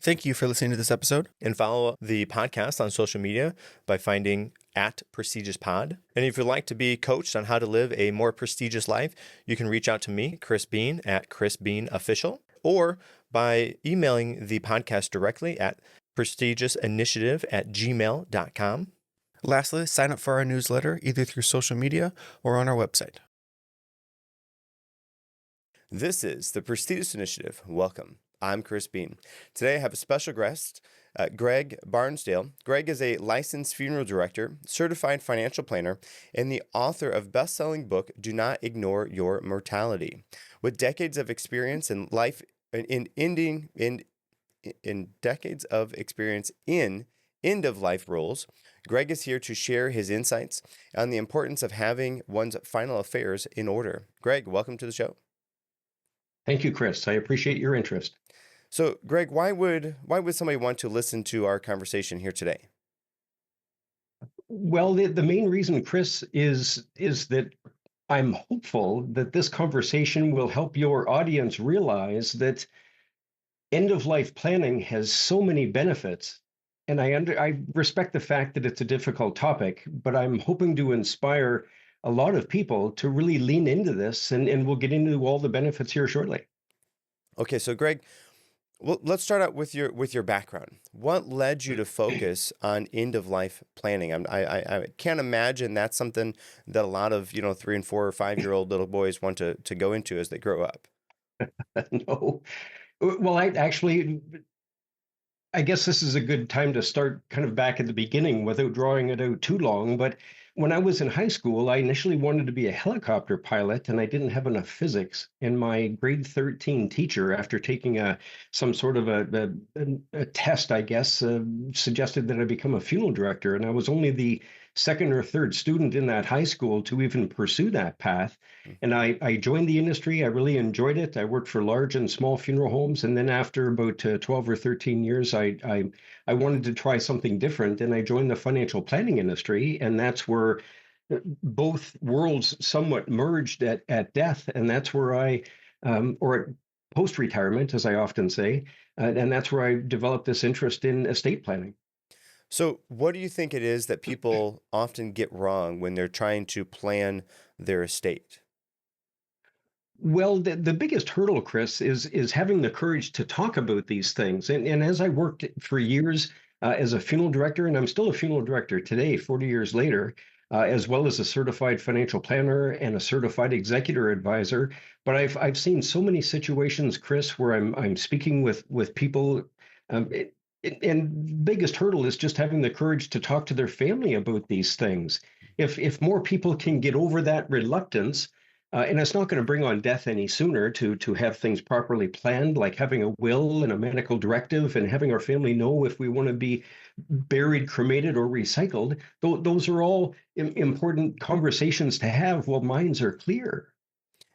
Thank you for listening to this episode. And follow the podcast on social media by finding at Prestigious Pod. And if you'd like to be coached on how to live a more prestigious life, you can reach out to me, Chris Bean, at Chris Bean Official, or by emailing the podcast directly at prestigiousInitiative@gmail.com. Lastly, sign up for our newsletter either through social media or on our website. This is the Prestigious Initiative. Welcome. I'm Chris Bean. Today I have a special guest, Greg Barnsdale. Greg is a licensed funeral director, certified financial planner, and the author of best-selling book, Do Not Ignore Your Mortality. With decades of experience in life, in decades of experience in end-of-life roles, Greg is here to share his insights on the importance of having one's final affairs in order. Greg, welcome to the show. Thank you, Chris. I appreciate your interest. So, Greg, why would somebody want to listen to our conversation here today? Well, the main reason, Chris, is that I'm hopeful that this conversation will help your audience realize that end-of-life planning has so many benefits. And I respect the fact that it's a difficult topic, but I'm hoping to inspire a lot of people to really lean into this, and we'll get into all the benefits here shortly. Okay, so Greg, well, let's start out with your background. What led you to focus on end-of-life planning? I can't imagine that's something that a lot of 3 and 4 or 5-year-old little boys want to go into as they grow up. No. Well, I guess this is a good time to start kind of back at the beginning without drawing it out too long. But when I was in high school, I initially wanted to be a helicopter pilot, and I didn't have enough physics. And my grade 13 teacher, after taking some sort of a test, I guess, suggested that I become a funeral director. And I was only the second or third student in that high school to even pursue that path. And I joined the industry. I really enjoyed it. I worked for large and small funeral homes. And then after about 12 or 13 years, I wanted to try something different. And I joined the financial planning industry. And that's where both worlds somewhat merged at death. And that's where or at post-retirement, as I often say. And that's where I developed this interest in estate planning. So what do you think it is that people often get wrong when they're trying to plan their estate? Well, the biggest hurdle, Chris, is having the courage to talk about these things. And as I worked for years as a funeral director, and I'm still a funeral director today, 40 years later, as well as a certified financial planner and a certified executive advisor. But I've seen so many situations, Chris, where I'm speaking with people. And biggest hurdle is just having the courage to talk to their family about these things. If more people can get over that reluctance, and it's not going to bring on death any sooner to have things properly planned, like having a will and a medical directive and having our family know if we want to be buried, cremated, or recycled. Those are all important conversations to have while minds are clear.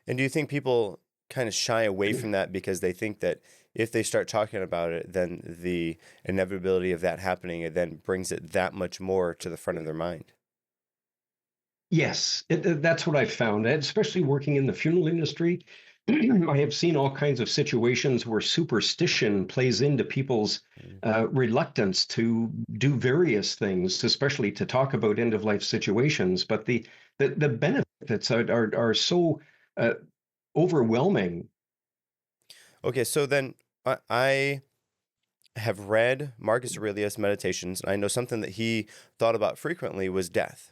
And do you think people kind of shy away from that because they think that if they start talking about it, then the inevitability of that happening, it then brings it that much more to the front of their mind? Yes, that's what I've found, especially working in the funeral industry. I have seen all kinds of situations where superstition plays into people's reluctance to do various things, especially to talk about end-of-life situations. But the benefits are so overwhelming. Okay, so then I have read Marcus Aurelius' Meditations, and I know something that he thought about frequently was death.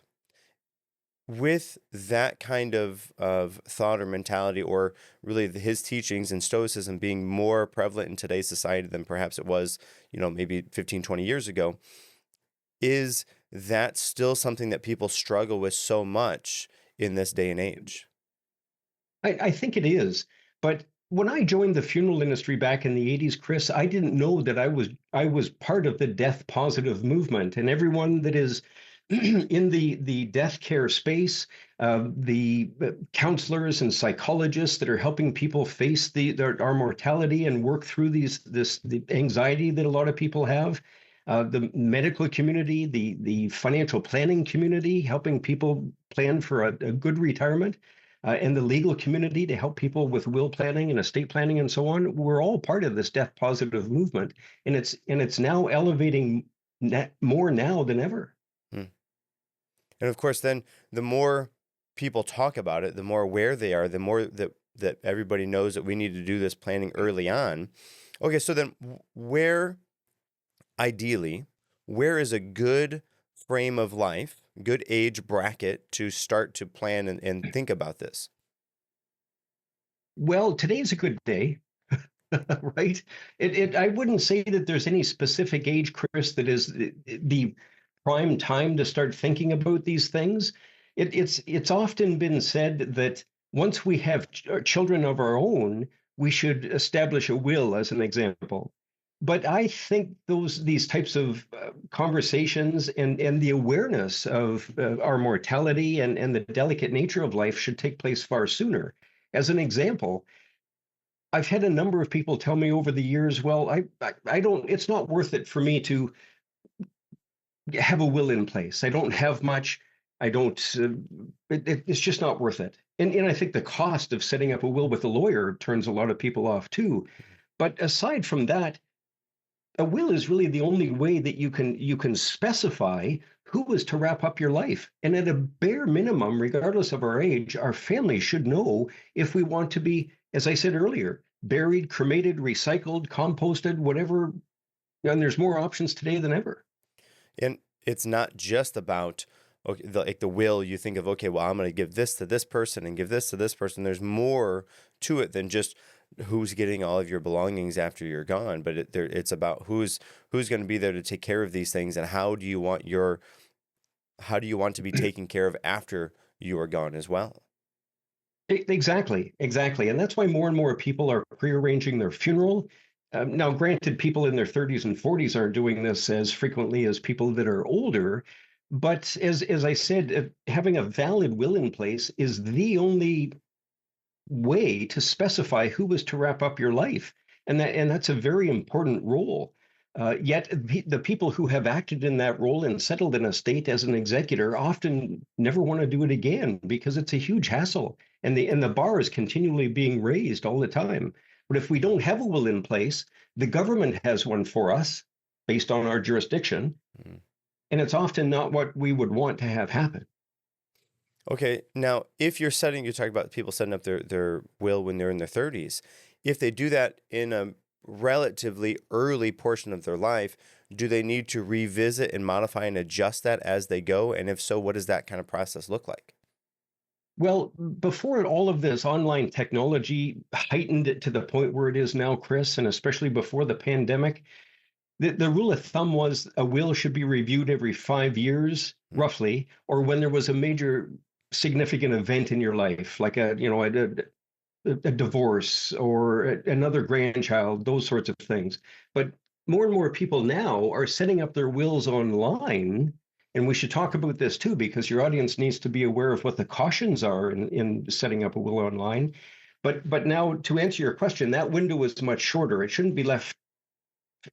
With that kind of thought or mentality, or really his teachings and Stoicism being more prevalent in today's society than perhaps it was, maybe 15, 20 years ago, is that still something that people struggle with so much in this day and age? I think it is. But when I joined the funeral industry back in the 80s, Chris, I didn't know that I was part of the death positive movement. And everyone that is in the death care space, the counselors and psychologists that are helping people face our mortality and work through the anxiety that a lot of people have, the medical community, the financial planning community, helping people plan for a good retirement. and the legal community to help people with will planning and estate planning and so on. We're all part of this death positive movement, and it's now elevating more now than ever. Hmm. And of course, then the more people talk about it, the more aware they are, the more that everybody knows that we need to do this planning early on. Okay, so then ideally, where is a good frame of life, good age bracket to start to plan and think about this? Well, today's a good day. Right? I wouldn't say that there's any specific age, Chris, that is the prime time to start thinking about these things. It's often been said that once we have children of our own, we should establish a will, as an example. But I think these types of conversations and the awareness of our mortality and the delicate nature of life should take place far sooner. As an example, I've had a number of people tell me over the years, well, I don't, it's not worth it for me to have a will in place. I don't have much. I don't, it's just not worth it. And I think the cost of setting up a will with a lawyer turns a lot of people off too. But aside from that, a will is really the only way that you can specify who is to wrap up your life. And at a bare minimum, regardless of our age, our family should know if we want to be, as I said earlier, buried, cremated, recycled, composted, whatever. And there's more options today than ever. And it's not just about okay, like the will. You think of, okay, well, I'm going to give this to this person and give this to this person. There's more to it than just who's getting all of your belongings after you're gone, but it's about who's going to be there to take care of these things, and how do you want to be taken care of after you are gone as well. Exactly, exactly. And that's why more and more people are prearranging their funeral. Now, granted, people in their 30s and 40s aren't doing this as frequently as people that are older. But as I said, having a valid will in place is the only way to specify who was to wrap up your life. And that's a very important role. Yet the people who have acted in that role and settled in a state as an executor often never want to do it again because it's a huge hassle, and the bar is continually being raised all the time. But if we don't have a will in place, the government has one for us based on our jurisdiction, Mm. and it's often not what we would want to have happen. Okay, now if you talk about people setting up their will when they're in their 30s. If they do that in a relatively early portion of their life, do they need to revisit and modify and adjust that as they go? And if so, what does that kind of process look like? Well, before all of this online technology heightened it to the point where it is now, Chris, and especially before the pandemic, the rule of thumb was a will should be reviewed every 5 years, Mm. roughly, or when there was a major significant event in your life, like a divorce or another grandchild, those sorts of things. But more and more people now are setting up their wills online. And we should talk about this too, because your audience needs to be aware of what the cautions are in setting up a will online. But now, to answer your question, that window is much shorter. It shouldn't be left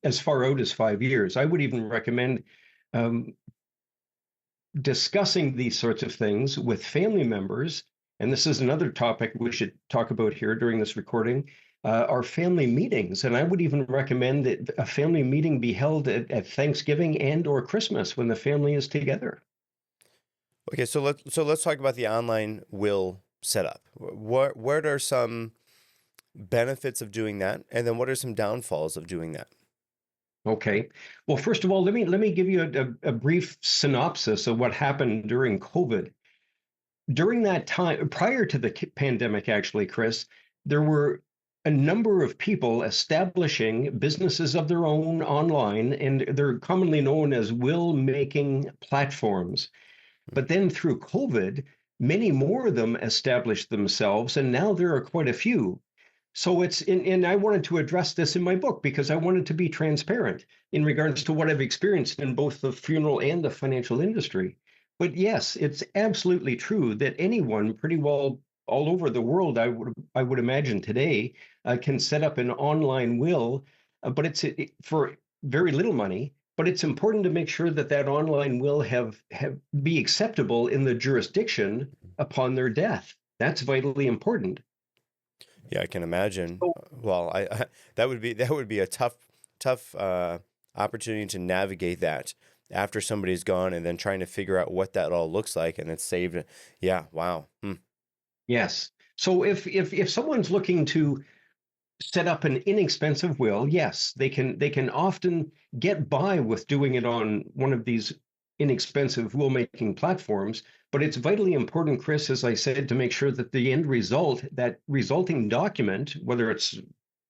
as far out as 5 years. I would even recommend um, discussing these sorts of things with family members. And this is another topic we should talk about here during this recording, our family meetings. And I would even recommend that a family meeting be held at Thanksgiving and or Christmas when the family is together. Okay, so let's talk about the online will setup. What are some benefits of doing that, and then what are some downfalls of doing that? Okay. Well, first of all, let me give you a brief synopsis of what happened during COVID. During that time, prior to the pandemic, actually, Chris, there were a number of people establishing businesses of their own online, and they're commonly known as will making platforms. But then through COVID, many more of them established themselves, and now there are quite a few. So and I wanted to address this in my book because I wanted to be transparent in regards to what I've experienced in both the funeral and the financial industry. But yes, it's absolutely true that anyone pretty well all over the world, I would imagine today, can set up an online will, but for very little money. But it's important to make sure that that online will have be acceptable in the jurisdiction upon their death. That's vitally important. Yeah, I can imagine. So, Well, that would be a tough opportunity to navigate that after somebody's gone, and then trying to figure out what that all looks like, and it's saved. Yeah, wow. Hmm. yes. So if someone's looking to set up an inexpensive will, yes, they can often get by with doing it on one of these inexpensive will making platforms. But it's vitally important, Chris, as I said, to make sure that the end result, that resulting document, whether it's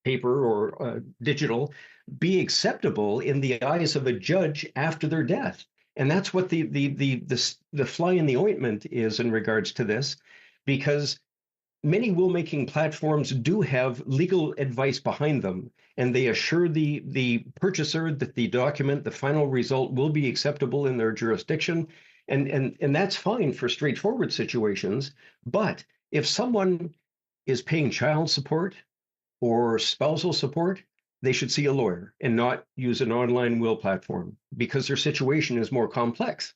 paper or digital, be acceptable in the eyes of a judge after their death. And that's what the fly in the ointment is in regards to this, because many will making platforms do have legal advice behind them, and they assure the purchaser that the document, the final result, will be acceptable in their jurisdiction. And that's fine for straightforward situations. But if someone is paying child support or spousal support, they should see a lawyer and not use an online will platform, because their situation is more complex.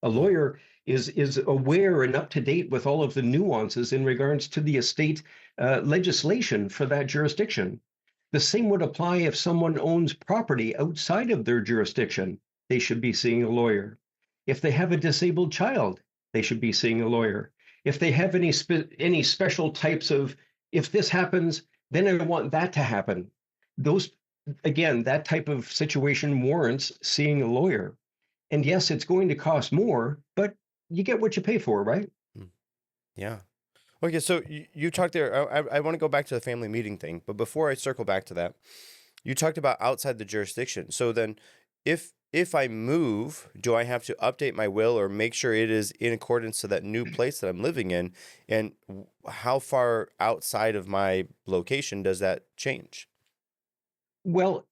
A Hmm. lawyer is aware and up to date with all of the nuances in regards to the estate legislation for that jurisdiction. The same would apply if someone owns property outside of their jurisdiction. They should be seeing a lawyer. If they have a disabled child, they should be seeing a lawyer. If they have any special types of, if this happens, then I want that to happen. Those, again, that type of situation warrants seeing a lawyer. And yes, it's going to cost more, but you get what you pay for, right? Hmm. Yeah. Okay, so you talked there. I want to go back to the family meeting thing, but before I circle back to that, you talked about outside the jurisdiction. So then, if I move, do I have to update my will or make sure it is in accordance to that new place that I'm living in? And how far outside of my location does that change? Well,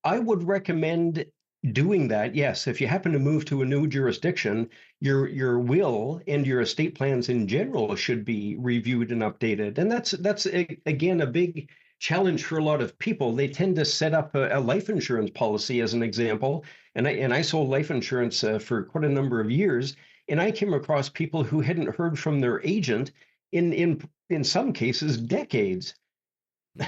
I would recommend doing that. Yes, if you happen to move to a new jurisdiction, your will and your estate plans in general should be reviewed and updated. And again a big challenge for a lot of people. They tend to set up a life insurance policy as an example, and I sold life insurance for quite a number of years, and I came across people who hadn't heard from their agent in some cases decades. Hmm.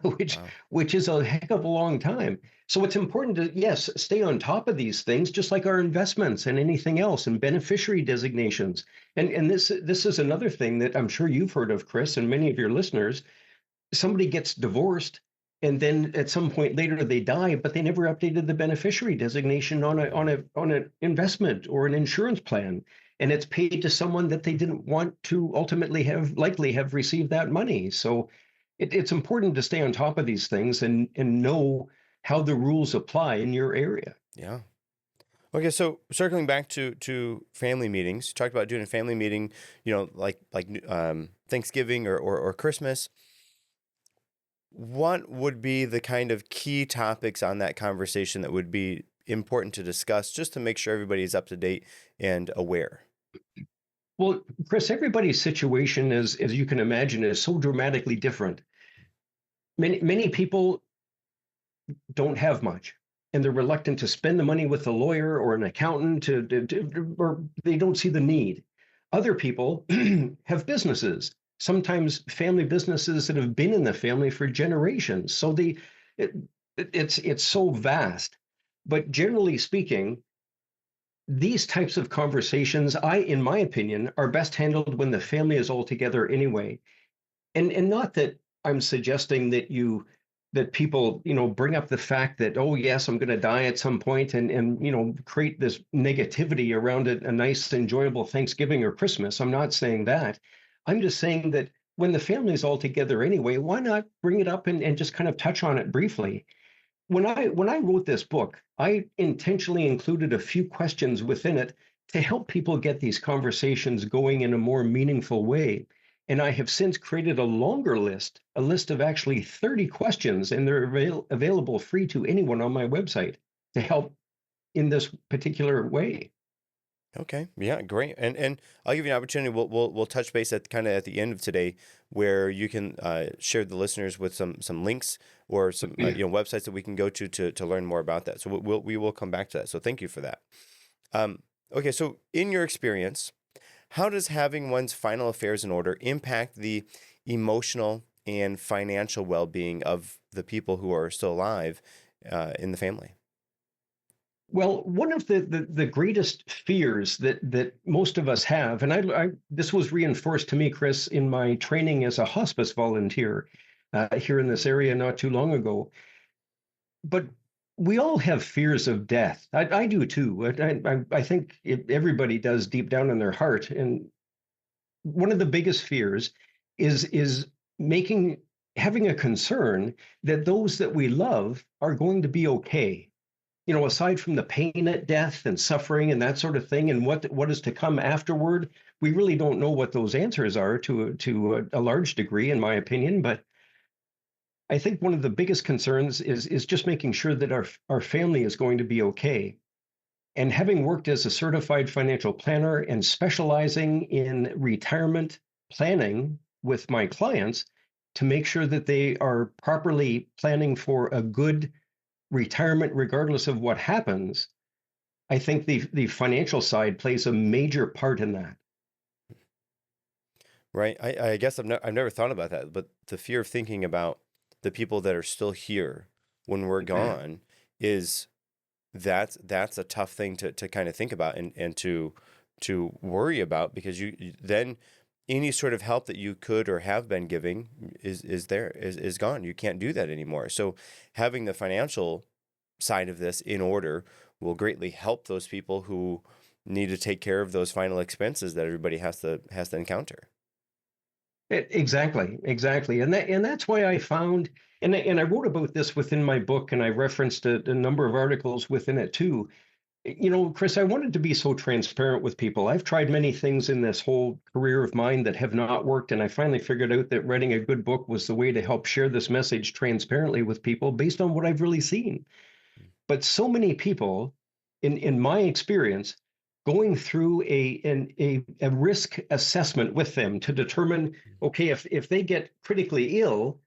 which Wow. which is a heck of a long time. So it's important to, yes, stay on top of these things, just like our investments and anything else, and beneficiary designations. And this is another thing that I'm sure you've heard of, Chris, and many of your listeners. Somebody gets divorced, and then at some point later they die, but they never updated the beneficiary designation on an investment or an insurance plan. And it's paid to someone that they didn't want to ultimately have likely have received that money. So it's important to stay on top of these things and know how the rules apply in your area. Yeah. Okay, so circling back to family meetings, you talked about doing a family meeting, like Thanksgiving or Christmas. What would be the kind of key topics on that conversation that would be important to discuss just to make sure everybody's up to date and aware? Well, Chris, everybody's situation, as you can imagine, is so dramatically different. Many people don't have much, and they're reluctant to spend the money with a lawyer or an accountant or they don't see the need. Other people have businesses, sometimes family businesses that have been in the family for generations. So it, it's so vast. But generally speaking, these types of conversations, in my opinion, are best handled when the family is all together anyway. And not that I'm suggesting that people, bring up the fact that, oh yes, I'm going to die at some point, and create this negativity around a nice enjoyable Thanksgiving or Christmas. I'm not saying that. I'm just saying that when the family's all together anyway, why not bring it up and just kind of touch on it briefly? When I wrote this book, I intentionally included a few questions within it to help people get these conversations going in a more meaningful way. And I have since created a longer list, a list of actually 30 questions, and they're available free to anyone on my website to help in this particular way. Okay, yeah, great. And I'll give you an opportunity. We'll touch base at kind of at the end of today, where you can share the listeners with some links or some websites that we can go to learn more about that. So we will come back to that. So thank you for that. Um, okay, so in your experience, how does having one's final affairs in order impact the emotional and financial well-being of the people who are still alive in the family? Well, one of the greatest fears that most of us have, and this was reinforced to me, Chris, in my training as a hospice volunteer here in this area not too long ago. But we all have fears of death. I do too. I think everybody does deep down in their heart. And one of the biggest fears is making having a concern that those that we love are going to be okay. You know, aside from the pain at death and suffering and that sort of thing, and what is to come afterward, we really don't know what those answers are to a large degree, in my opinion. But I think one of the biggest concerns is just making sure that our family is going to be okay. And having worked as a certified financial planner and specializing in retirement planning with my clients to make sure that they are properly planning for a good retirement, regardless of what happens, I think the financial side plays a major part in that. Right. I guess I've never thought about that, but the fear of thinking about the people that are still here when we're gone is that's a tough thing to kind of think about and to worry about, because then any sort of help that you could or have been giving is gone. You can't do that anymore. So having the financial side of this in order will greatly help those people who need to take care of those final expenses that everybody has to encounter. Exactly, and that's why I found, and I wrote about this within my book, and I referenced a number of articles within it too. You know, Chris, I wanted to be so transparent with people. I've tried many things in this whole career of mine that have not worked, and I finally figured out that writing a good book was the way to help share this message transparently with people based on what I've really seen. But so many people, in my experience, going through a risk assessment with them to determine, okay, if they get critically ill,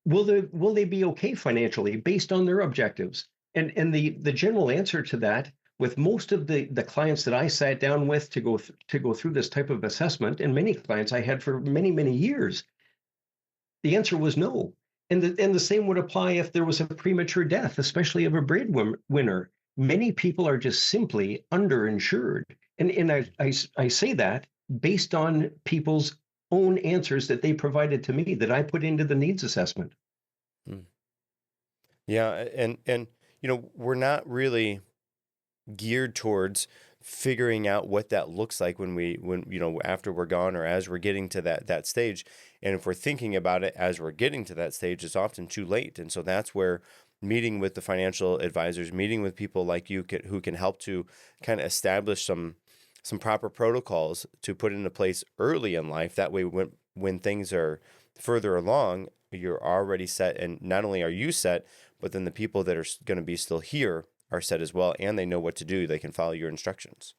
will they be okay financially based on their objectives? And the general answer to that, with most of the clients that I sat down with to go through this type of assessment, and many clients I had for many years, the answer was no. And the same would apply if there was a premature death, especially of a breadwinner. Many people are just simply underinsured. And I say that based on people's own answers that they provided to me that I put into the needs assessment. Mm. Yeah, and we're not really geared towards figuring out what that looks like when after we're gone or as we're getting to that stage. And if we're thinking about it as we're getting to that stage, it's often too late. And so that's where meeting with the financial advisors, meeting with people like you who can help to kind of establish some proper protocols to put into place early in life. That way, when things are further along, you're already set. And not only are you set, but then the people that are going to be still here are set as well, and they know what to do. They can follow your instructions.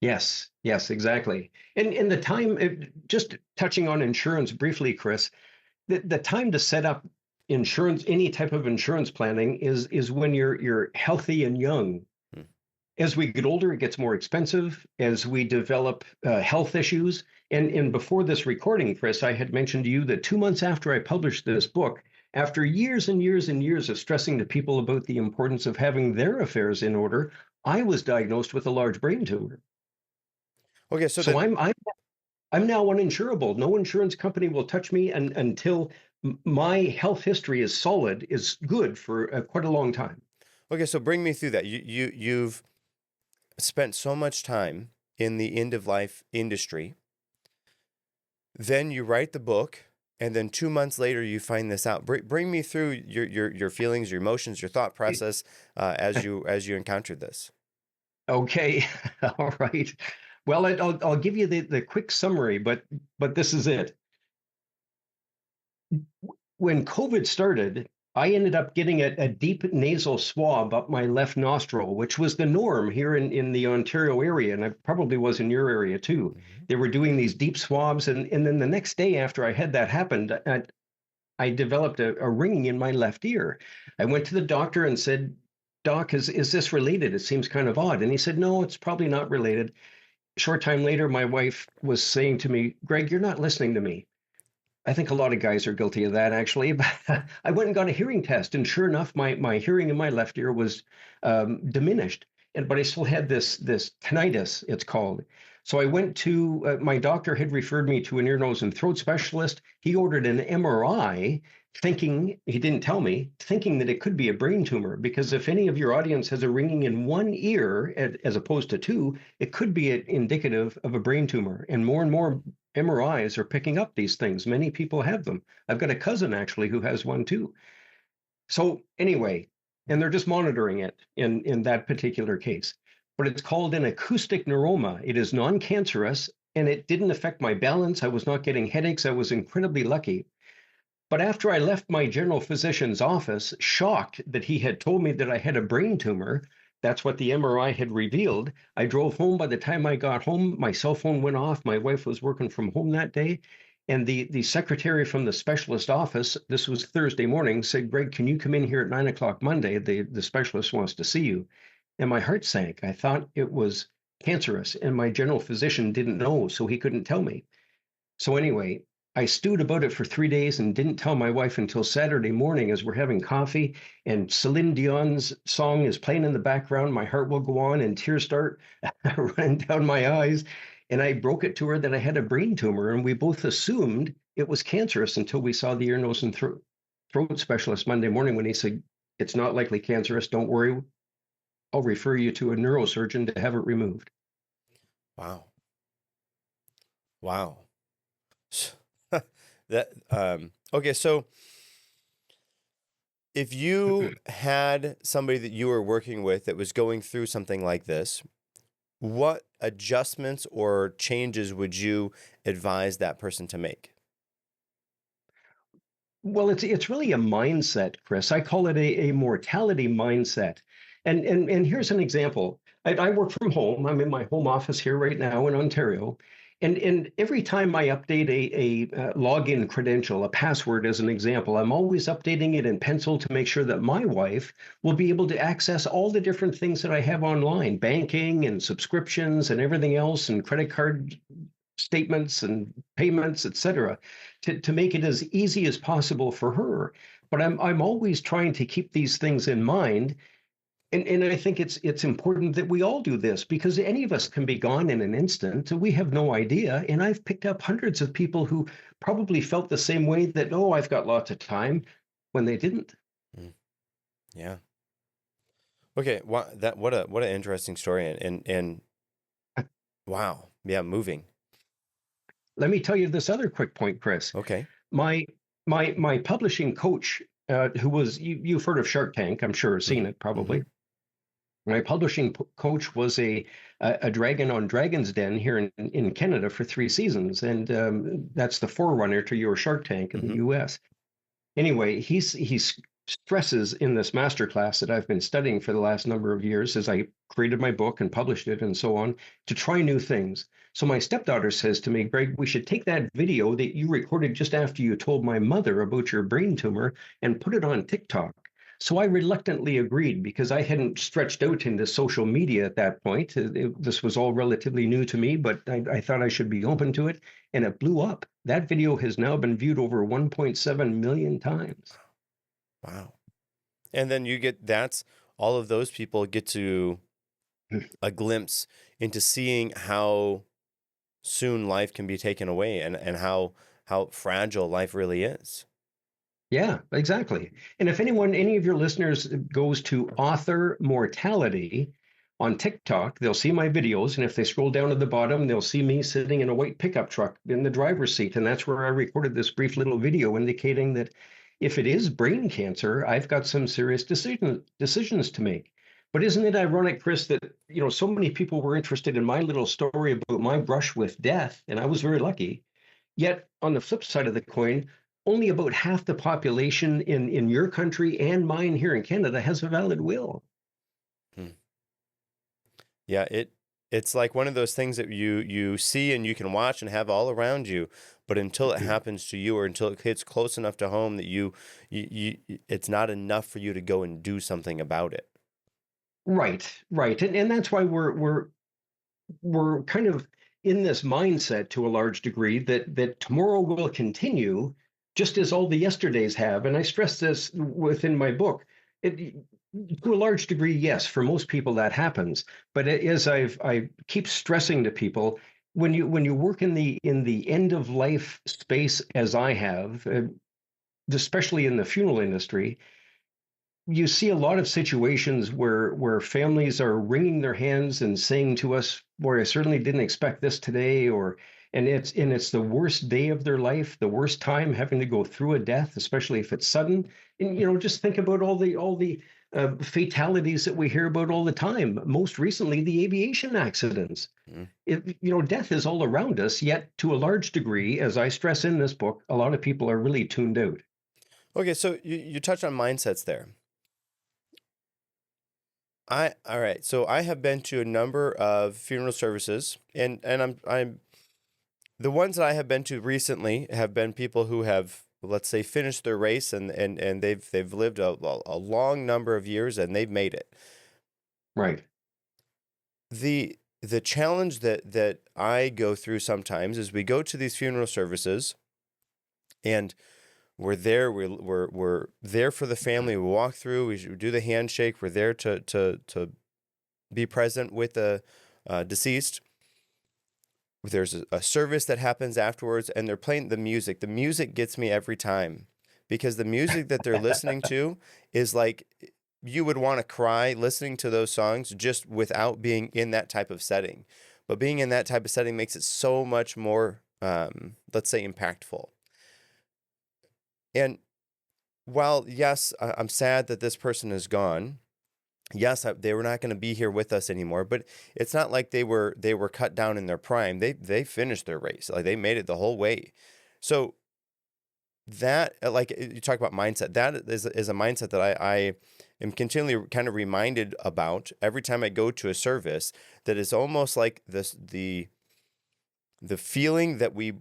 Yes, exactly. And the time, just touching on insurance briefly, Chris, the time to set up insurance, any type of insurance planning is when you're healthy and young. Hmm. As we get older, it gets more expensive as we develop health issues. And before this recording, Chris, I had mentioned to you that 2 months after I published this book, after years and years and years of stressing to people about the importance of having their affairs in order, I was diagnosed with a large brain tumor. Okay, So I'm now uninsurable. No insurance company will touch me until my health history is solid, is good for quite a long time. Okay, so bring me through that. You've spent so much time in the end of life industry. Then you write the book, and then 2 months later you find this out. Bring me through your feelings, your emotions, your thought process as you encountered this. Okay, all right. Well, I'll give you the quick summary, but this is it. When COVID started, I ended up getting a deep nasal swab up my left nostril, which was the norm here in the Ontario area, and I probably was in your area too. Mm-hmm. They were doing these deep swabs, and then the next day after I had that happen, I developed a ringing in my left ear. I went to the doctor and said, "Doc, is this related? It seems kind of odd." And he said, "No, it's probably not related." short time later, my wife was saying to me, Greg, you're not listening to me. I think a lot of guys are guilty of that, actually. But I went and got a hearing test, and sure enough, my hearing in my left ear was diminished, but I still had this tinnitus, it's called. So I went to my doctor had referred me to an ear, nose, and throat specialist. He ordered an MRI, thinking he didn't tell me, thinking that it could be a brain tumor. Because if any of your audience has a ringing in one ear as opposed to two, it could be indicative of a brain tumor. And more MRIs are picking up these things. Many people have them. I've got a cousin actually who has one too. So anyway, and they're just monitoring it in that particular case. But it's called an acoustic neuroma. It is non-cancerous and it didn't affect my balance. I was not getting headaches. I was incredibly lucky. But after I left my general physician's office, shocked that he had told me that I had a brain tumor, that's what the MRI had revealed. I drove home. By the time I got home, my cell phone went off. My wife was working from home that day. And the secretary from the specialist office, this was Thursday morning, said, Greg, can you come in here at 9 o'clock Monday? The specialist wants to see you. And my heart sank. I thought it was cancerous, and my general physician didn't know, so he couldn't tell me. So anyway, I stewed about it for 3 days and didn't tell my wife until Saturday morning as we're having coffee and Celine Dion's song is playing in the background. My heart will go on and tears start running down my eyes. And I broke it to her that I had a brain tumor, and we both assumed it was cancerous until we saw the ear, nose, and throat specialist Monday morning when he said, it's not likely cancerous. Don't worry. I'll refer you to a neurosurgeon to have it removed. Wow. Wow. That okay, so if you had somebody that you were working with that was going through something like this, what adjustments or changes would you advise that person to make? Well, it's really a mindset, Chris. I call it a mortality mindset. And here's an example. I work from home. I'm in my home office here right now in Ontario. And every time I update a login credential, a password as an example, I'm always updating it in pencil to make sure that my wife will be able to access all the different things that I have online, banking and subscriptions and everything else, and credit card statements and payments, et cetera, to make it as easy as possible for her. But I'm always trying to keep these things in mind. And I think it's important that we all do this because any of us can be gone in an instant. We have no idea. And I've picked up hundreds of people who probably felt the same way that, oh, I've got lots of time when they didn't. Mm. Yeah. Okay. What an interesting story and wow. Yeah. Moving. Let me tell you this other quick point, Chris. Okay. My publishing coach, who was you've heard of Shark Tank, I'm sure, seen it probably. My publishing coach was a dragon on Dragon's Den here in Canada for 3 seasons, and that's the forerunner to your Shark Tank in the U.S. Anyway, he stresses in this masterclass that I've been studying for the last number of years as I created my book and published it and so on, to try new things. So my stepdaughter says to me, Greg, we should take that video that you recorded just after you told my mother about your brain tumor and put it on TikTok. So I reluctantly agreed because I hadn't stretched out into social media at that point. This was all relatively new to me, but I thought I should be open to it, and it blew up. That video has now been viewed over 1.7 million times. Wow. And then that's all of those people get to a glimpse into seeing how soon life can be taken away and how fragile life really is. Yeah, exactly. And if any of your listeners goes to Author Mortality on TikTok, they'll see my videos. And if they scroll down to the bottom, they'll see me sitting in a white pickup truck in the driver's seat. And that's where I recorded this brief little video indicating that if it is brain cancer, I've got some serious decisions to make. But isn't it ironic, Chris, that so many people were interested in my little story about my brush with death, and I was very lucky. Yet on the flip side of the coin, only about half the population in your country and mine here in Canada has a valid will. Yeah, it's like one of those things that you see and you can watch and have all around you, but until it happens to you or until it hits close enough to home that you it's not enough for you to go and do something about it. Right. And that's why we're we're kind of in this mindset to a large degree that tomorrow will continue just as all the yesterdays have. And I stress this within my book. It, to a large degree, yes, for most people that happens. But as I keep stressing to people, when you work in the end of life space as I have, especially in the funeral industry, you see a lot of situations where families are wringing their hands and saying to us, "Boy, I certainly didn't expect this today," or and it's the worst day of their life, the worst time having to go through a death, especially if it's sudden. And just think about all the fatalities that we hear about all the time. Most recently, the aviation accidents. Mm. Death is all around us. Yet, to a large degree, as I stress in this book, a lot of people are really tuned out. Okay, so you touched on mindsets there. All right. So I have been to a number of funeral services, and I'm the ones that I have been to recently have been people who have, let's say, finished their race, and they've lived a long number of years, and they've made it. Right. The challenge that I go through sometimes is we go to these funeral services, and we're there for the family. We walk through, we do the handshake. We're there to be present with the deceased. There's a service that happens afterwards, and they're playing the music. The music gets me every time, because the music that they're listening to is like, you would want to cry listening to those songs just without being in that type of setting. But being in that type of setting makes it so much more, let's say, impactful. And while, yes, I'm sad that this person is gone. Yes, they were not going to be here with us anymore, but it's not like they were cut down in their prime. They finished their race. Like, they made it the whole way. So that, like you talk about mindset, that is a mindset that I am continually kind of reminded about every time I go to a service, that is almost like the feeling that we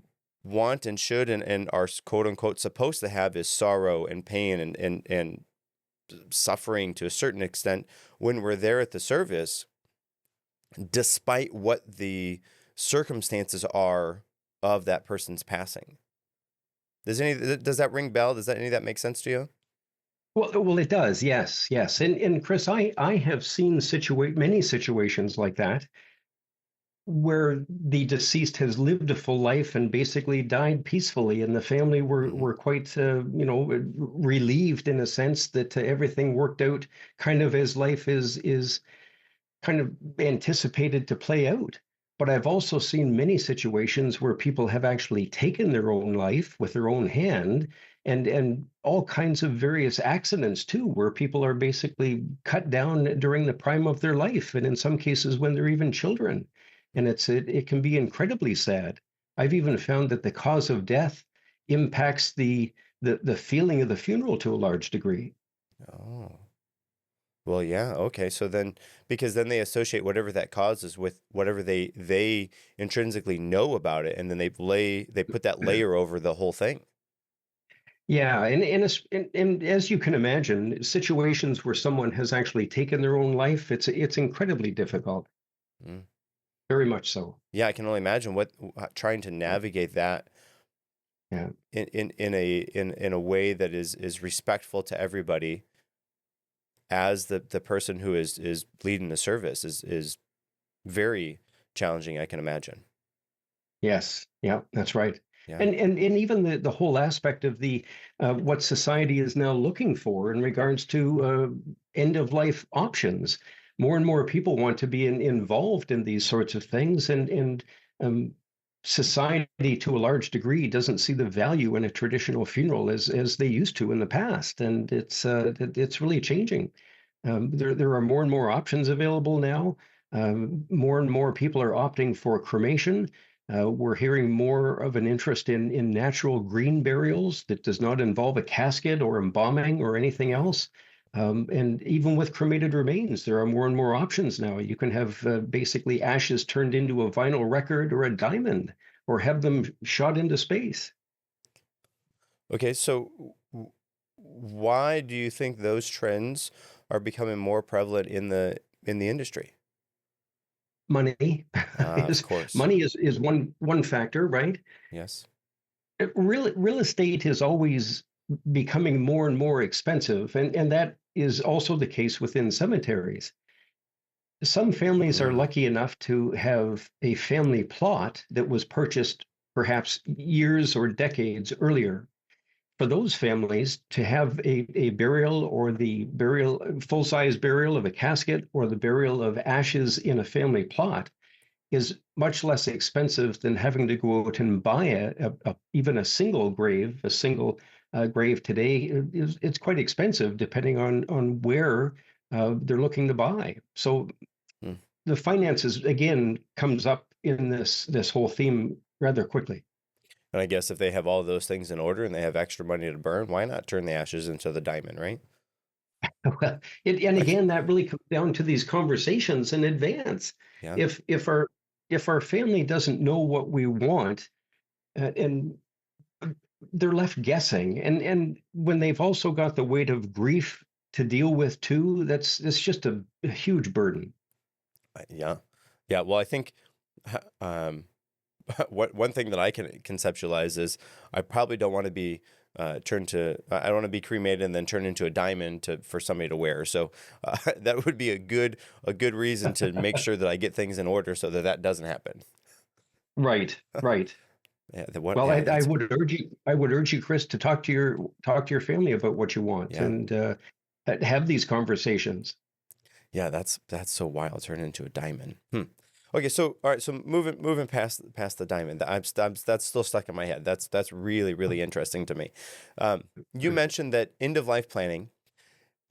want and should and are quote unquote supposed to have is sorrow and pain and suffering to a certain extent when we're there at the service, despite what the circumstances are of that person's passing. Does that ring bell? Does any of that make sense to you? Well, it does. Yes, yes. And Chris, I have seen many situations like that where the deceased has lived a full life and basically died peacefully, and the family Mm-hmm. were quite relieved in a sense that everything worked out kind of as life is kind of anticipated to play out. But I've also seen many situations where people have actually taken their own life with their own hand, and all kinds of various accidents too, where people are basically cut down during the prime of their life, and in some cases when they're even children. And it can be incredibly sad. I've even found that the cause of death impacts the feeling of the funeral to a large degree. Oh. Well, yeah, okay. So then, because then they associate whatever that causes with whatever they intrinsically know about it, and then they put that layer over the whole thing. Yeah, and as you can imagine, situations where someone has actually taken their own life, it's incredibly difficult, Mm. very much so. Yeah, I can only imagine what trying to navigate that Yeah. in a way that is respectful to everybody, as the person who is leading the service is very challenging, I can imagine. Yes, yeah, that's right. Yeah. And even the whole aspect of the what society is now looking for in regards to end of life options. More and more people want to be involved in these sorts of things, and um, society, to a large degree, doesn't see the value in a traditional funeral as they used to in the past, and it's really changing. There are more and more options available now. More and more people are opting for cremation. We're hearing more of an interest in natural green burials that does not involve a casket or embalming or anything else. And even with cremated remains, there are more and more options now. You can have basically ashes turned into a vinyl record or a diamond, or have them shot into space. Okay, so why do you think those trends are becoming more prevalent in the industry? Money Of is course. money is one factor, right? Yes. Real estate is always becoming more and more expensive, and that is also the case within cemeteries. Some families are Mm, lucky enough to have a family plot that was purchased perhaps years or decades earlier. For those families to have a burial or the burial, full size burial of a casket or the burial of ashes in a family plot is much less expensive than having to go out and buy even a single grave. A single grave today it's quite expensive depending on where they're looking to buy. So mm. the finances again comes up in this whole theme rather quickly. And I guess if they have all those things in order and they have extra money to burn, why not turn the ashes into the diamond, right? Well, and again, that really comes down to these conversations in advance. Yeah. If our family doesn't know what we want, and they're left guessing, and when they've also got the weight of grief to deal with too, that's just a huge burden. Yeah. Yeah. Well, I think um, one thing that I can conceptualize is I probably don't want to be turned to I don't want to be cremated and then turned into a diamond for somebody to wear. So that would be a good reason to make sure that I get things in order so that that doesn't happen. Right, right. Yeah. The what? Well, Yeah. I That's would urge you, Chris, to talk to your family about what you want yeah. and have these conversations. Yeah. That's so wild. Turn into a diamond. Hmm. Okay, so all right, so moving past the diamond, that's still stuck in my head. That's really interesting to me. You mentioned that end of life planning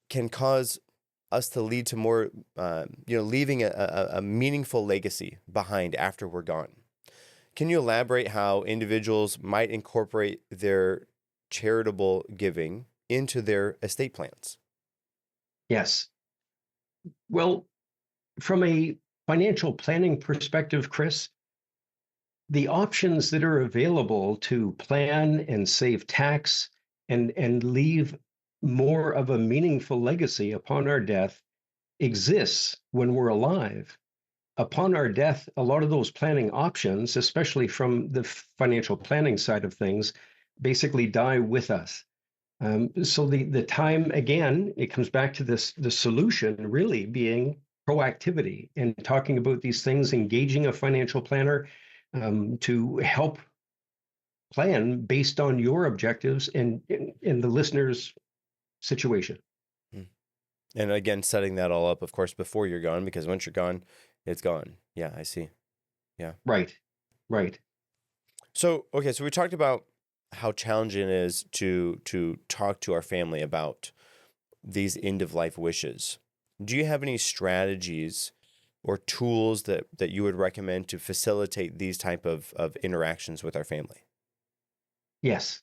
can cause us to lead to more, leaving a meaningful legacy behind after we're gone. Can you elaborate how individuals might incorporate their charitable giving into their estate plans? Yes. Well, from a financial planning perspective, Chris, the options that are available to plan and save tax and leave more of a meaningful legacy upon our death exists when we're alive. Upon our death, a lot of those planning options, especially from the financial planning side of things, basically die with us. So the time again, it comes back to the solution really being proactivity and talking about these things, engaging a financial planner to help plan based on your objectives and in the listener's situation. Hmm. And again, setting that all up, of course, before you're gone, because once you're gone, it's gone. Yeah, I see. Yeah. Right, right. So, okay, so we talked about how challenging it is to talk to our family about these end of life wishes. Do you have any strategies or tools that you would recommend to facilitate these type of interactions with our family? Yes.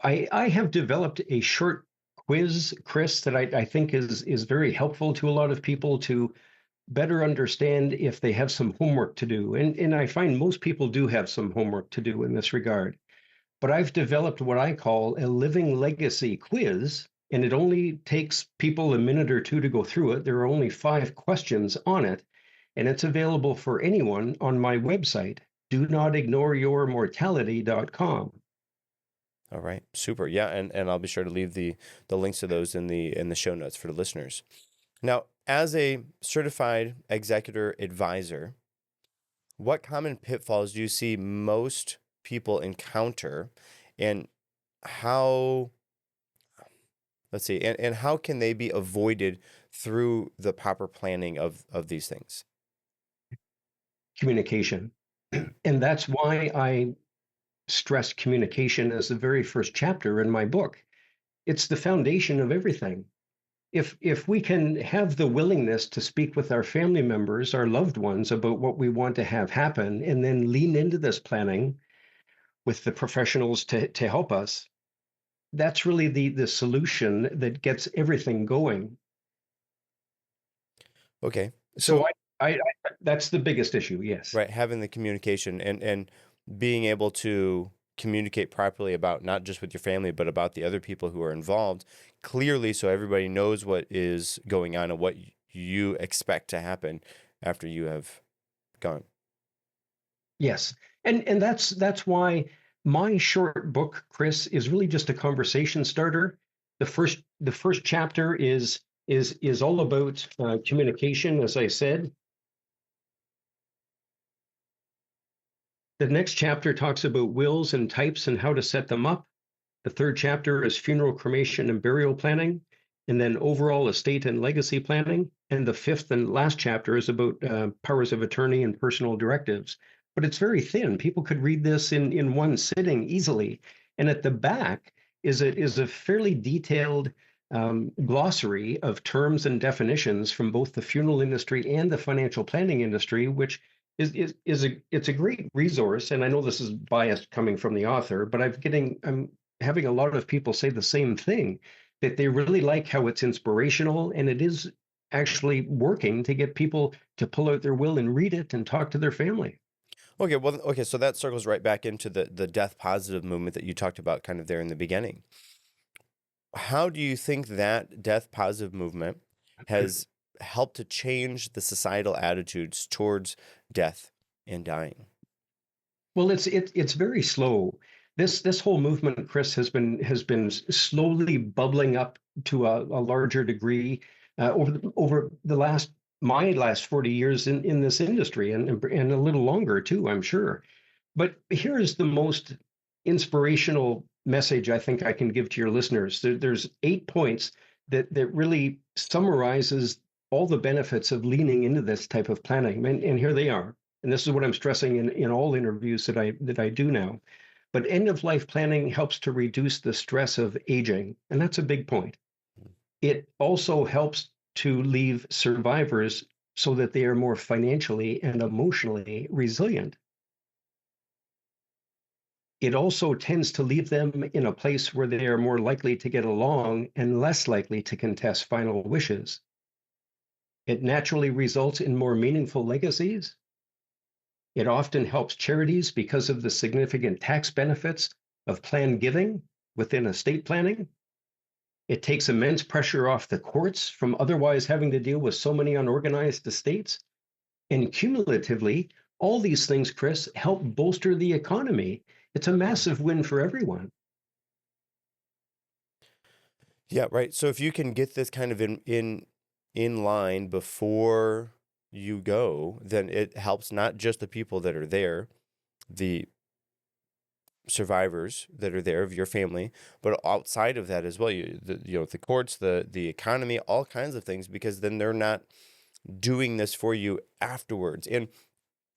I have developed a short quiz, Chris, that I think is very helpful to a lot of people to better understand if they have some homework to do. And I find most people do have some homework to do in this regard. But I've developed what I call a living legacy quiz, and it only takes people a minute or two to go through it. There are only 5 questions on it, and it's available for anyone on my website, do not ignore your mortality.com. All right, super. Yeah, and I'll be sure to leave the links to those in the show notes for the listeners. Now, as a certified executor advisor, what common pitfalls do you see most people encounter, and how, let's see, and how can they be avoided through the proper planning of these things? Communication. And that's why I stressed communication as the very first chapter in my book. It's the foundation of everything. If we can have the willingness to speak with our family members, our loved ones about what we want to have happen, and then lean into this planning with the professionals to help us, that's really the solution that gets everything going. Okay, So so I that's the biggest issue. Yes. right, having the communication and being able to communicate properly about not just with your family but about the other people who are involved clearly, so everybody knows what is going on and what you expect to happen. after you have gone. Yes. And that's why my short book, Chris, is really just a conversation starter. The first chapter is all about communication, as I said. The next chapter talks about wills and types and how to set them up. The third chapter is funeral, cremation, and burial planning, and then overall estate and legacy planning. And the fifth and last chapter is about powers of attorney and personal directives. But it's very thin. People could read this in one sitting easily. And at the back is a fairly detailed glossary of terms and definitions from both the funeral industry and the financial planning industry, which it's a great resource. And I know this is biased coming from the author, but I'm having a lot of people say the same thing, that they really like how it's inspirational and it is actually working to get people to pull out their will and read it and talk to their family. Okay, well, okay, so that circles right back into the death positive movement that you talked about kind of there in the beginning. How do you think that death positive movement has helped to change the societal attitudes towards death and dying? Well, it's very slow. This whole movement, Chris, has been slowly bubbling up to a larger degree over the last 40 years in this industry, and a little longer too, I'm sure. But here is the most inspirational message I think I can give to your listeners. There's 8 points that really summarizes all the benefits of leaning into this type of planning, and here they are. And this is what I'm stressing in all interviews that I do now. But end of life planning helps to reduce the stress of aging, and that's a big point. It also helps to leave survivors so that they are more financially and emotionally resilient. It also tends to leave them in a place where they are more likely to get along and less likely to contest final wishes. It naturally results in more meaningful legacies. It often helps charities because of the significant tax benefits of planned giving within estate planning. It takes immense pressure off the courts from otherwise having to deal with so many unorganized estates. And cumulatively, all these things, Chris, help bolster the economy. It's a massive win for everyone. Yeah, right. So if you can get this kind of in line before you go, then it helps not just the people that are there, the survivors that are there of your family, but outside of that as well. The courts, the economy, all kinds of things, because then they're not doing this for you afterwards. And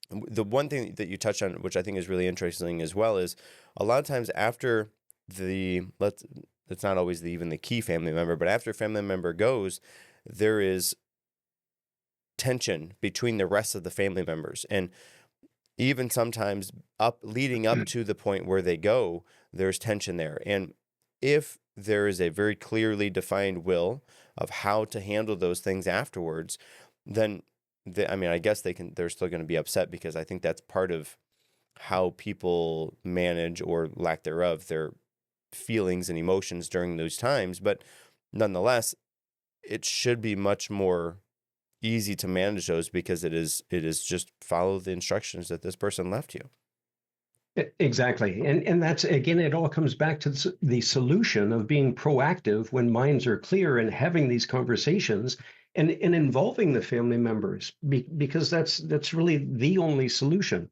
the one thing that you touched on, which I think is really interesting as well, is a lot of times after it's not always even the key family member, but after a family member goes, there is tension between the rest of the family members. And even sometimes leading up to the point where they go, there's tension there. And if there is a very clearly defined will of how to handle those things afterwards, then I guess they're still going to be upset, because I think that's part of how people manage, or lack thereof, their feelings and emotions during those times. But nonetheless, it should be much more easy to manage those, because it is just follow the instructions that this person left you. Exactly. And that's, again, it all comes back to the solution of being proactive when minds are clear and having these conversations and involving the family members, because that's really the only solution.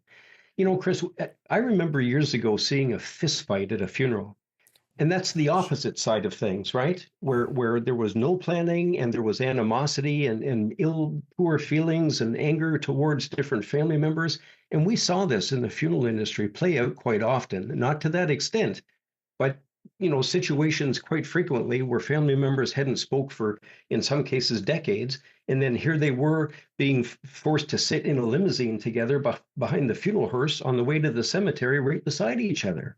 You know, Chris, I remember years ago seeing a fist fight at a funeral. And that's the opposite side of things, right? Where there was no planning and there was animosity and poor feelings and anger towards different family members. And we saw this in the funeral industry play out quite often, not to that extent, but situations quite frequently where family members hadn't spoke for, in some cases, decades, and then here they were being forced to sit in a limousine together behind the funeral hearse on the way to the cemetery, right beside each other.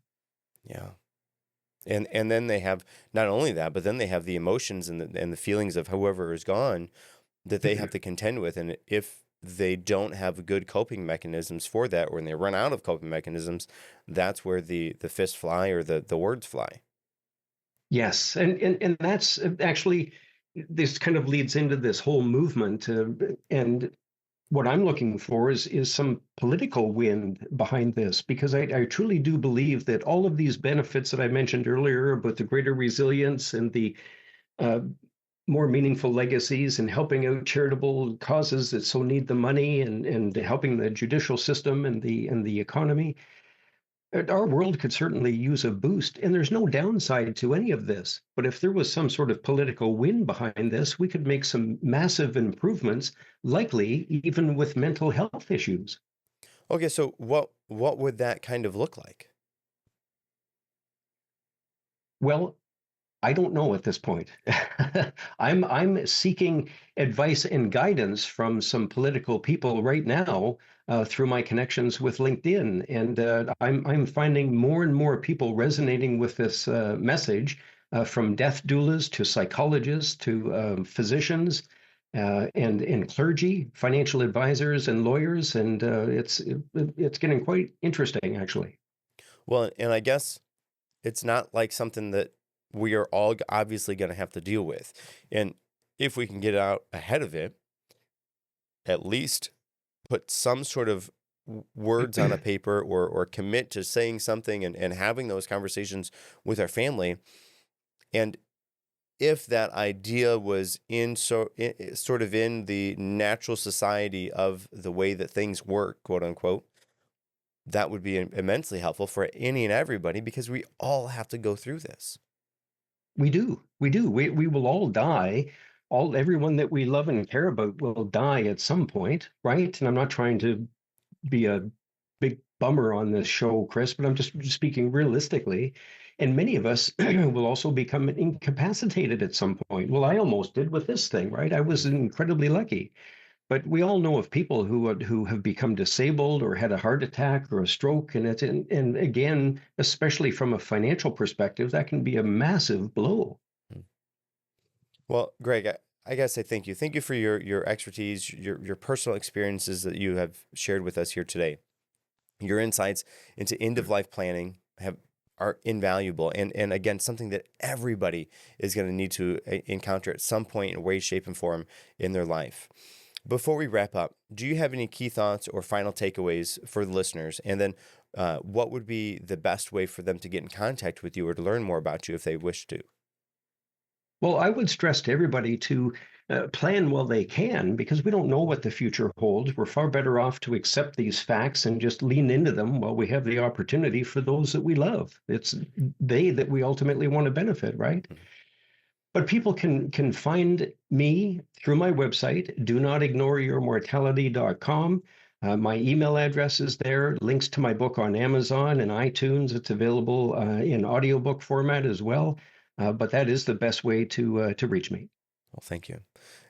Yeah. And then they have not only that, but then they have the emotions and the feelings of whoever is gone that they have to contend with. And if they don't have good coping mechanisms for that, or when they run out of coping mechanisms, that's where the fists fly, or the words fly. Yes, and that's actually, this kind of leads into this whole movement, and what I'm looking for is some political wind behind this, because I truly do believe that all of these benefits that I mentioned earlier about the greater resilience and the uh, more meaningful legacies and helping out charitable causes that so need the money, and helping the judicial system and the economy. Our world could certainly use a boost, and there's no downside to any of this. But if there was some sort of political win behind this, we could make some massive improvements, likely even with mental health issues. Okay, so what would that kind of look like? Well, I don't know at this point. I'm seeking advice and guidance from some political people right now through my connections with LinkedIn, and I'm finding more and more people resonating with this message, from death doulas to psychologists to physicians. And clergy, financial advisors, and lawyers, and it's getting quite interesting, actually. Well, and I guess it's not like something that we are all obviously going to have to deal with. And if we can get out ahead of it, at least put some sort of words on a paper, or commit to saying something, and having those conversations with our family. And if that idea was sort of in the natural society of the way that things work, quote unquote, that would be immensely helpful for any and everybody, because we all have to go through this. We do. We do. We will all die. Everyone that we love and care about will die at some point, right? And I'm not trying to be a big bummer on this show, Chris, but I'm just speaking realistically. And many of us will also become incapacitated at some point. Well, I almost did with this thing, right? I was incredibly lucky. But we all know of people who have become disabled or had a heart attack or a stroke, and again, especially from a financial perspective, that can be a massive blow. Well, Greg, I guess I thank you. Thank you for your expertise, your personal experiences that you have shared with us here today. Your insights into end of life planning are invaluable, and again, something that everybody is going to need to encounter at some point in way, shape, and form in their life. Before we wrap up, do you have any key thoughts or final takeaways for the listeners? And then what would be the best way for them to get in contact with you or to learn more about you if they wish to? Well, I would stress to everybody to plan while they can, because we don't know what the future holds. We're far better off to accept these facts and just lean into them while we have the opportunity for those that we love. It's they that we ultimately want to benefit, right? But people can find me through my website, donotignoreyourmortality.com. My email address is there, links to my book on Amazon and iTunes. It's available in audiobook format as well. But that is the best way to reach me. Well, thank you.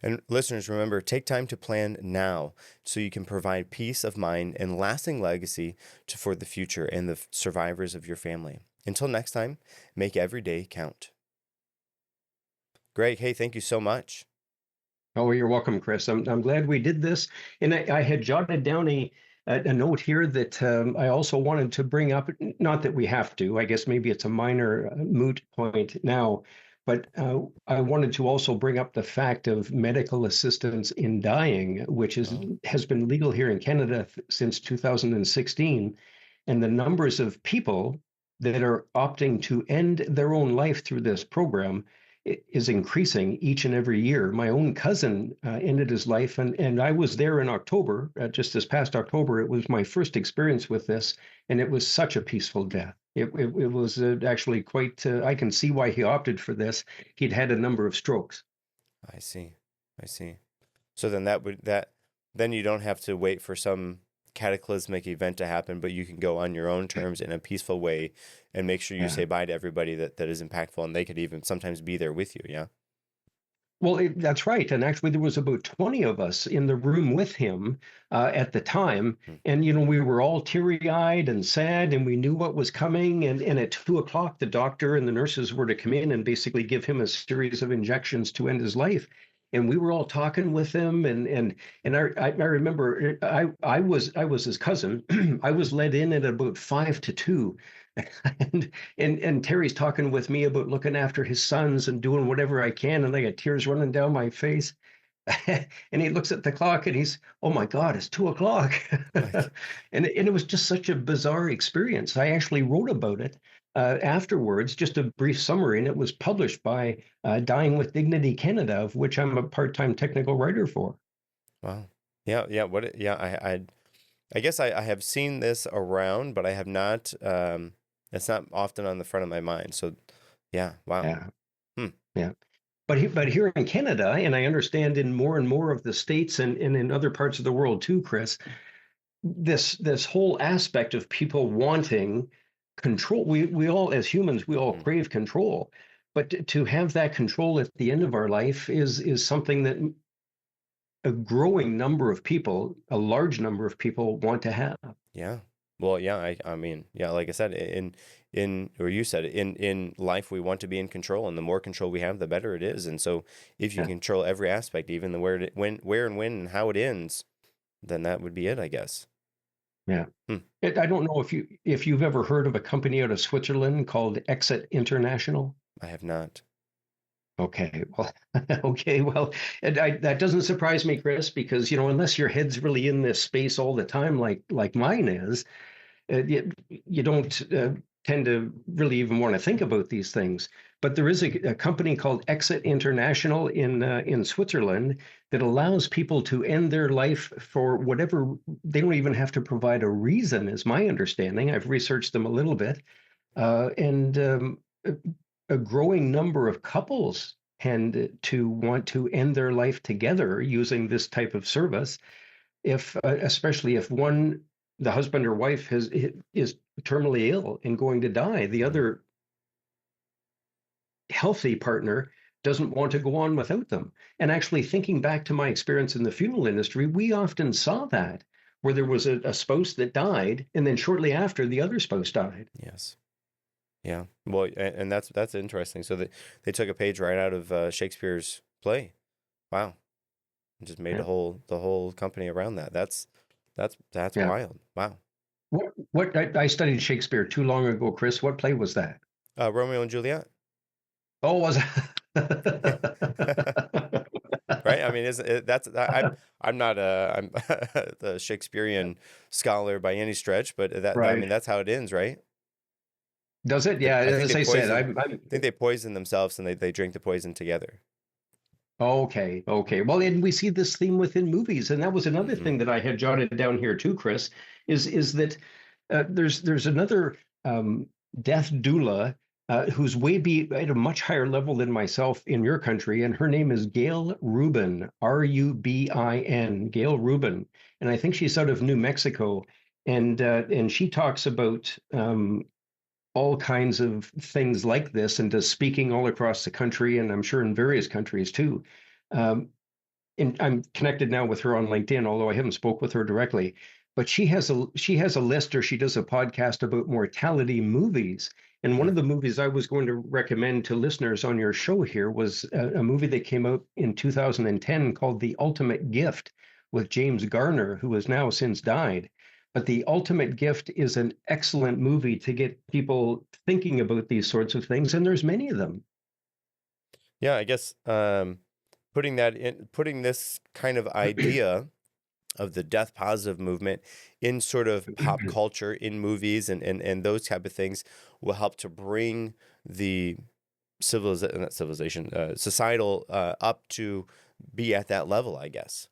And listeners, remember, take time to plan now so you can provide peace of mind and lasting legacy for the future and the survivors of your family. Until next time, make every day count. Greg, hey, thank you so much. Oh, you're welcome, Chris. I'm glad we did this. And I had jotted down a note here that I also wanted to bring up. Not that we have to. I guess maybe it's a minor moot point now, but I wanted to also bring up the fact of medical assistance in dying, which has been legal here in Canada since 2016, and the numbers of people that are opting to end their own life through this program is increasing each and every year. My own cousin ended his life, and I was there in October, just this past October. It was my first experience with this, and it was such a peaceful death. It was actually quite, I can see why he opted for this. He'd had a number of strokes. I see. So then then you don't have to wait for some cataclysmic event to happen, but you can go on your own terms in a peaceful way and make sure you say bye to everybody that is impactful, and they could even sometimes be there with you. Yeah. Well, that's right. And actually, there was about 20 of us in the room with him at the time. And, we were all teary-eyed and sad, and we knew what was coming. And at 2 o'clock, the doctor and the nurses were to come in and basically give him a series of injections to end his life. And we were all talking with him, and I remember I was his cousin. I was let in at about 5 to 2, and Terry's talking with me about looking after his sons and doing whatever I can, and I got tears running down my face. And he looks at the clock and he's, oh my God, it's 2 o'clock. Like, And it was just such a bizarre experience. I actually wrote about it afterwards, just a brief summary, and it was published by Dying with Dignity Canada, of which I'm a part-time technical writer for. wow. Yeah, yeah. Yeah, I guess I have seen this around, but I have not. It's not often on the front of my mind. So, yeah, wow. Yeah, Hmm. yeah. But here in Canada, and I understand in more and more of the states and in other parts of the world too, Chris, this whole aspect of people wanting control. We all, as humans, we all Mhm. crave control, but to have that control at the end of our life is something that a growing number of people, a large number of people, want to have. Yeah. Well, yeah, I mean, yeah, like I said, or you said it, in life we want to be in control, and the more control we have, the better it is. And so if you Yeah, control every aspect, even the where and when and how it ends, then that would be it, I guess. yeah. Hmm. I don't know if you've ever heard of a company out of Switzerland called Exit International. I have not. Okay, well, okay, well, that doesn't surprise me, Chris, because unless your head's really in this space all the time, like mine is, you don't tend to really even want to think about these things. But there is a company called Exit International in Switzerland that allows people to end their life for whatever. They don't even have to provide a reason, is my understanding. I've researched them a little bit, and a growing number of couples tend to want to end their life together using this type of service. If especially if the husband or wife is terminally ill and going to die, the Mhm. other healthy partner doesn't want to go on without them. And actually, thinking back to my experience in the funeral industry, we often saw that where there was a spouse that died, and then shortly after, the other spouse died. Yes. Yeah. Well, and that's interesting. So they took a page right out of Shakespeare's play. Wow. And just made Yeah, the whole company around that. That's yeah. wild. Wow. What I studied Shakespeare too long ago, Chris. What play was that? Romeo and Juliet. Oh, was Right? I mean, isn't it, that's I'm not I'm the Shakespearean scholar by any stretch, but I right. mean that's how it ends, right? Does it? Yeah, I think as they I said, poison I'm I think they poison themselves and they drink the poison together. okay. Okay. Well, and we see this theme within movies, and that was another Hmm. thing that I had jotted down here too, Chris, is that there's another um, death doula who's way be at a much higher level than myself in your country, and her name is Gail Rubin, Rubin, Gail Rubin, and I think she's out of New Mexico, and she talks about all kinds of things like this and does speaking all across the country, and I'm sure in various countries too. Um, and I'm connected now with her on LinkedIn, although I haven't spoke with her directly. But she has a list, or she does a podcast about mortality movies. And one Hmm. of the movies I was going to recommend to listeners on your show here was a movie that came out in 2010 called The Ultimate Gift with James Garner, who has now since died. But The Ultimate Gift is an excellent movie to get people thinking about these sorts of things, and there's many of them. Yeah, I guess putting this kind of idea of the death positive movement in sort of pop culture in movies and those type of things will help to bring the not civilization societal up to be at that level, I guess.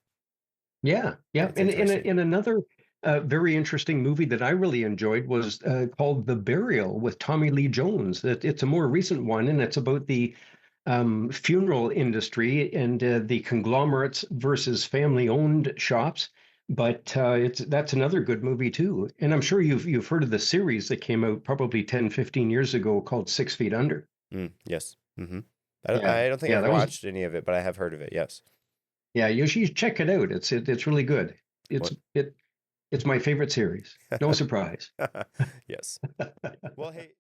Yeah, yeah. That's And interesting. another very interesting movie that I really enjoyed was called The Burial with Tommy Lee Jones. It's a more recent one, and it's about the funeral industry and the conglomerates versus family-owned shops. But that's another good movie too. And I'm sure you've heard of the series that came out probably 10, 15 years ago called 6 Feet Under. Yes. Yeah, I don't think yeah, I've that was watched any of it, but I have heard of it. Yes. yeah. You should check it out. It's really good. It's What? it it's my favorite series. No surprise. Yes. Well, hey.